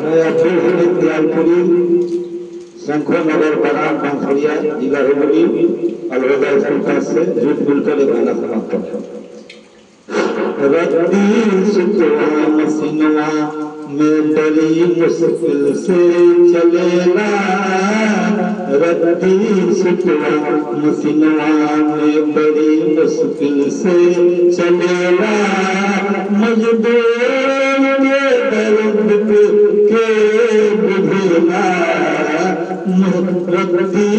मैं अब्दुल हमीद दयालपुरी शंखनगर बराम बांसुरिया जिला हुगली अलविदा स्कूल पास से झूठ बोलकर एक गाना समाप्त करता हूँ। रत्ती सुतवा मसीनवा में बड़ी मुश्किल से चलेला, रत्ती सुतवा मसीनवा में बड़ी मुश्किल से चलेला, मजदूर के दर्द के बुझेला, रत्ती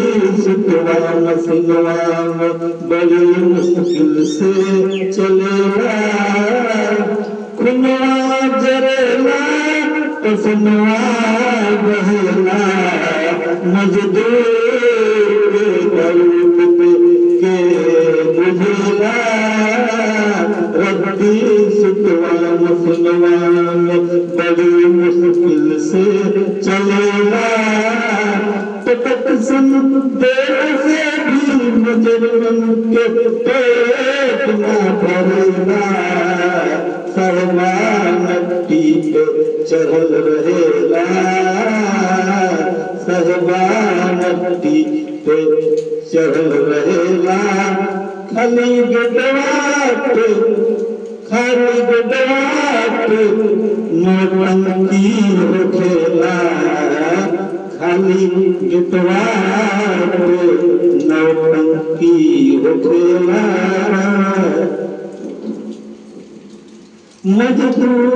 सुतवा मसीनवा में बड़ी मुश्किल से चलेला, खुनवा जरेला पसनवा बहेला, मजदूर के दर्द के बुझेला, रत्ती सुतवा मसीनवा में बड़ी मुश्किल से चलेला, तक सुन देर से भी मुजरिम के पेट न भरेला, सरवा नट्टी पे चढ़ल रहेला, सरवा नट्टी पे चढ़ल रहेला, खाली गडवाट नौटंकी होखेला, खाली गिटवाट नौटंकी होखेला, मजदूर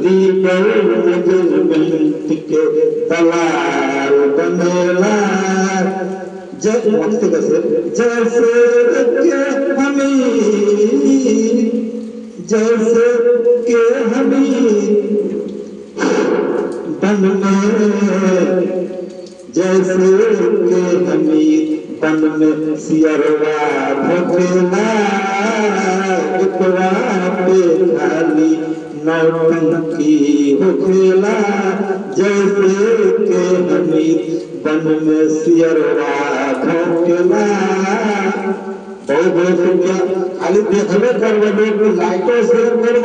लीडर मेजरमेंट के दलाल बनेला, जैसे के हमीद बन में, जैसे के हमीद बन में सियरवा भोखेला, इतवा पे खाली नौटंकी होखेला, जैसे के हमीद बन में सियरवा भोखेला। बहुत बहुत शुक्रिया। खाली देखने कर लाइटों शेयर कर